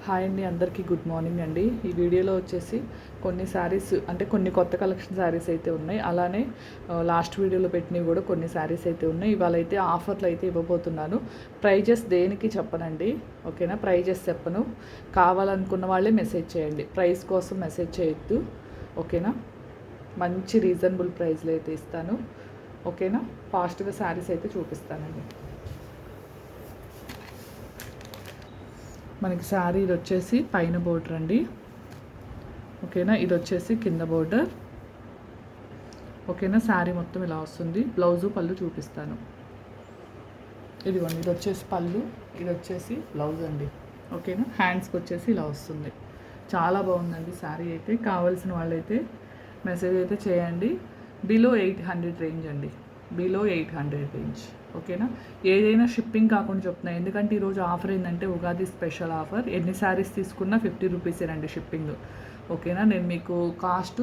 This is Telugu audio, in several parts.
హాయ్ అండి, అందరికీ గుడ్ మార్నింగ్ అండి. ఈ వీడియోలో వచ్చేసి కొన్ని శారీస్ అంటే కొన్ని కొత్త కలెక్షన్ శారీస్ అయితే ఉన్నాయి. అలానే లాస్ట్ వీడియోలో పెట్టినవి కూడా కొన్ని శారీస్ అయితే ఉన్నాయి. ఇవాళ అయితే ఆఫర్లు అయితే ఇవ్వబోతున్నాను. ప్రైజెస్ దేనికి చెప్పనండి, ఓకేనా? ప్రైజెస్ చెప్పను. కావాలనుకున్న వాళ్ళే మెసేజ్ చేయండి, ప్రైస్ కోసం మెసేజ్ చేయొద్దు, ఓకేనా? మంచి రీజనబుల్ ప్రైస్లో అయితే ఇస్తాను, ఓకేనా? ఫాస్ట్గా శారీస్ అయితే చూపిస్తానండి. మనకి శారీ ఇది వచ్చేసి పైన బోర్డర్ అండి, ఓకేనా? ఇది వచ్చేసి కింద బోర్డర్, ఓకేనా? శారీ మొత్తం ఇలా వస్తుంది. బ్లౌజు పళ్ళు చూపిస్తాను. ఇదిగోండి, ఇది వచ్చేసి పళ్ళు, ఇది వచ్చేసి బ్లౌజ్ అండి, ఓకేనా? హ్యాండ్స్కి వచ్చేసి ఇలా వస్తుంది. చాలా బాగుందండి శారీ అయితే. కావాల్సిన వాళ్ళైతే మెసేజ్ అయితే చేయండి. బిలో 800 రేంజ్ అండి, బిలో 800 రేంజ్, ఓకేనా? ఏదైనా షిప్పింగ్ కాకుండా చెప్తున్నా, ఎందుకంటే ఈరోజు ఆఫర్ ఏంటంటే ఉగాది స్పెషల్ ఆఫర్. ఎన్ని శారీస్ తీసుకున్నా 50 రూపీసేనండి షిప్పింగ్, ఓకేనా? నేను మీకు కాస్ట్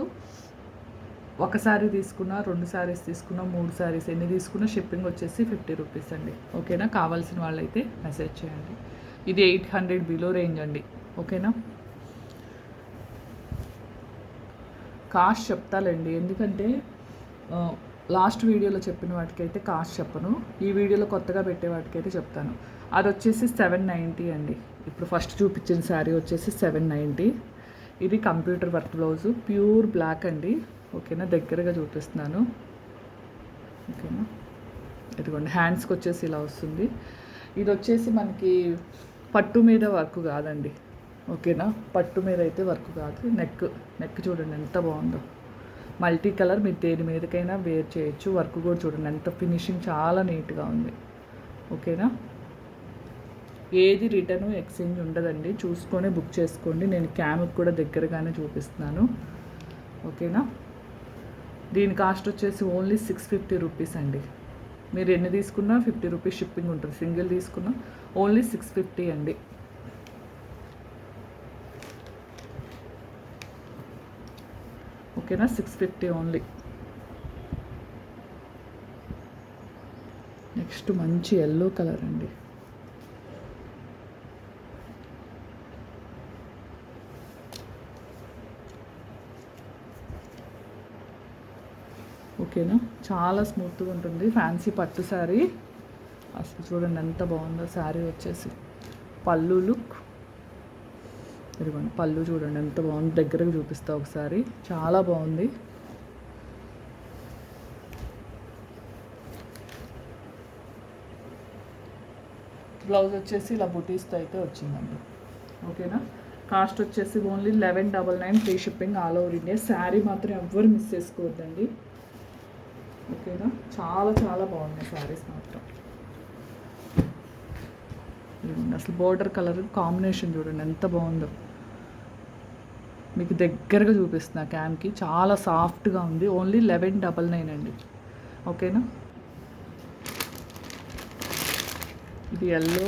ఒక శారీ తీసుకున్నా, 2 శారీస్ తీసుకున్నా, 3 శారీస్ ఎన్ని తీసుకున్నా షిప్పింగ్ వచ్చేసి 50 రూపీస్ అండి, ఓకేనా? కావాల్సిన వాళ్ళైతే మెసేజ్ చేయండి. ఇది 800 బిలో రేంజ్ అండి, ఓకేనా? కాస్ట్ చెప్తాలండి, ఎందుకంటే లాస్ట్ వీడియోలో చెప్పిన వాటికైతే కాస్ట్ చెప్పను, ఈ వీడియోలో కొత్తగా పెట్టే వాటికైతే చెప్తాను. అది వచ్చేసి 790 అండి. ఇప్పుడు ఫస్ట్ చూపించిన శారీ వచ్చేసి 790. ఇది computer work blouse, pure black అండి, ఓకేనా? దగ్గరగా చూపిస్తున్నాను, ఓకేనా? ఇదిగోండి, హ్యాండ్స్కి వచ్చేసి ఇలా వస్తుంది. ఇది వచ్చేసి మనకి పట్టు మీద వర్క్ కాదండి, ఓకేనా? పట్టు మీద అయితే వర్క్ కాదు. నెక్ చూడండి ఎంత బాగుందో, మల్టీ కలర్. మీరు దేని మీదకైనా వేర్ చేయొచ్చు. వర్క్ కూడా చూడండి ఎంత ఫినిషింగ్, చాలా నీట్గా ఉంది, ఓకేనా? ఏది రిటర్న్ ఎక్స్చేంజ్ ఉండదండి, చూసుకొని బుక్ చేసుకోండి. నేను క్యామ్కి కూడా దగ్గరగానే చూపిస్తున్నాను, ఓకేనా? దీని కాస్ట్ వచ్చేసి ఓన్లీ 650 రూపీస్ అండి. మీరు ఎన్ని తీసుకున్నా 50 రూపీస్ షిప్పింగ్ ఉంటుంది. సింగిల్ తీసుకున్నా ఓన్లీ 650 అండి, ఓకేనా? 650 ఓన్లీ. నెక్స్ట్ మంచి ఎల్లో కలర్ అండి, ఓకేనా? చాలా స్మూత్గా ఉంటుంది, ఫ్యాన్సీ పట్టు శారీ. అసలు చూడండి ఎంత బాగుందో శారీ వచ్చేసి. పళ్ళు లుక్, ఇదిగోండి పళ్ళు చూడండి ఎంత బాగుంది, దగ్గరకు చూపిస్తా ఒకసారి. చాలా బాగుంది. బ్లౌజ్ వచ్చేసి ఇలా బుటీస్తో అయితే వచ్చిందండి, ఓకేనా? కాస్ట్ వచ్చేసి only 1199 free shipping all over India. Sari మాత్రం ఎవ్వరు మిస్ చేసుకోవద్దండి, ఓకేనా? చాలా చాలా బాగున్నాయి శారీస్ మాత్రం. అసలు బోర్డర్ కలర్ కాంబినేషన్ చూడండి ఎంత బాగుందో. మీకు దగ్గరగా చూపిస్తున్నా క్యామ్కి. చాలా సాఫ్ట్గా ఉంది. ఓన్లీ 1199 అండి, ఓకేనా? ఇది ఎల్లో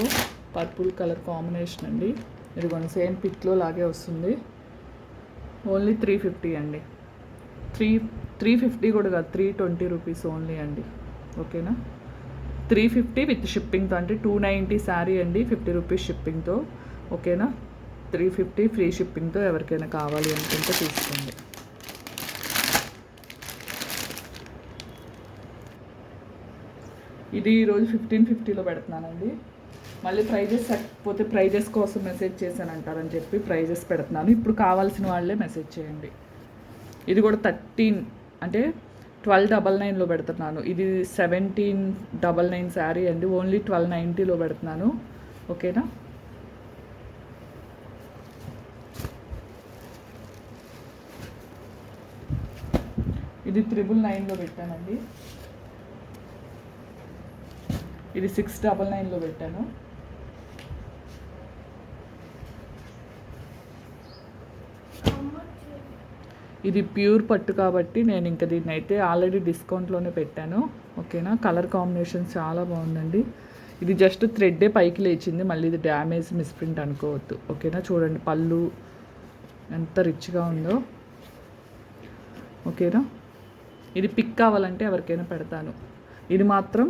పర్పుల్ కలర్ కాంబినేషన్ అండి. ఇది కొన్ని సేమ్ పిక్లో లాగే వస్తుంది. ఓన్లీ 350 అండి. 350 కూడా కాదు, 320 రూపీస్ ఓన్లీ అండి, ఓకేనా? 350 విత్ షిప్పింగ్తో, అంటే 290 శారీ అండి, 50 రూపీస్ షిప్పింగ్తో, ఓకేనా? 350 ఫ్రీ షిప్పింగ్తో. ఎవరికైనా కావాలి అనుకుంటే తీసుకోండి. ఇది ఈరోజు 1550లో పెడుతున్నానండి. మళ్ళీ ప్రైజెస్ లేకపోతే ప్రైజెస్ కోసం మెసేజ్ చేశానంటారని చెప్పి ప్రైజెస్ పెడుతున్నాను. ఇప్పుడు కావాల్సిన వాళ్ళే మెసేజ్ చేయండి. ఇది కూడా 13 అంటే 1299లో పెడుతున్నాను. ఇది 1799 శారీ అండి, ఓన్లీ 1290లో పెడుతున్నాను, ఓకేనా? ఇది 999లో పెట్టానండి. ఇది 699లో పెట్టాను. ఇది ప్యూర్ పట్టు కాబట్టి నేను ఇంకా దీన్ని అయితే ఆల్రెడీ డిస్కౌంట్లోనే పెట్టాను, ఓకేనా? కలర్ కాంబినేషన్ చాలా బాగుందండి. ఇది జస్ట్ థ్రెడ్డే పైకి లేచింది, మళ్ళీ ఇది డ్యామేజ్ మిస్ప్రింట్ అనుకోవద్దు, ఓకేనా? చూడండి పళ్ళు ఎంత రిచ్గా ఉందో, ఓకేనా? ఇది పిక్ కావాలంటే ఎవరికైనా పెడతాను. ఇది మాత్రం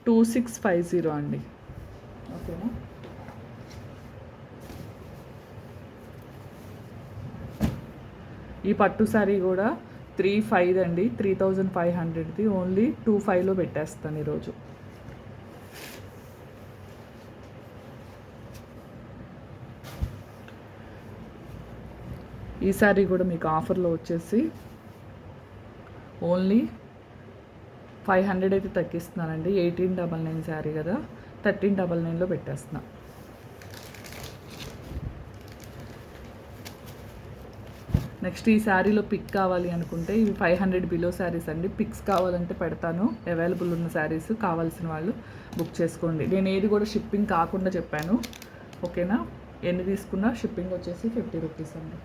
2650 అండి, ఓకేనా? ఈ పట్టు శారీ కూడా 3,500 అండి, 3,500ది ఓన్లీ 2,500లో పెట్టేస్తాను ఈరోజు. ఈ శారీ కూడా మీకు ఆఫర్లో వచ్చేసి ఓన్లీ 500 అయితే తగ్గిస్తున్నానండి. 1899 శారీ కదా, 1399లో పెట్టేస్తున్నా. నెక్స్ట్ ఈ శారీలో పిక్ కావాలి అనుకుంటే ఇవి 500 బిలో శారీస్ అండి. పిక్స్ కావాలంటే పెడతాను, అవైలబుల్ ఉన్న శారీస్ కావాల్సిన వాళ్ళు బుక్ చేసుకోండి. నేను ఏది కూడా షిప్పింగ్ కాకుండా చెప్పాను, ఓకేనా. ఎన్ని తీసుకున్నా షిప్పింగ్ వచ్చేసి 50 రూపీస్ అండి.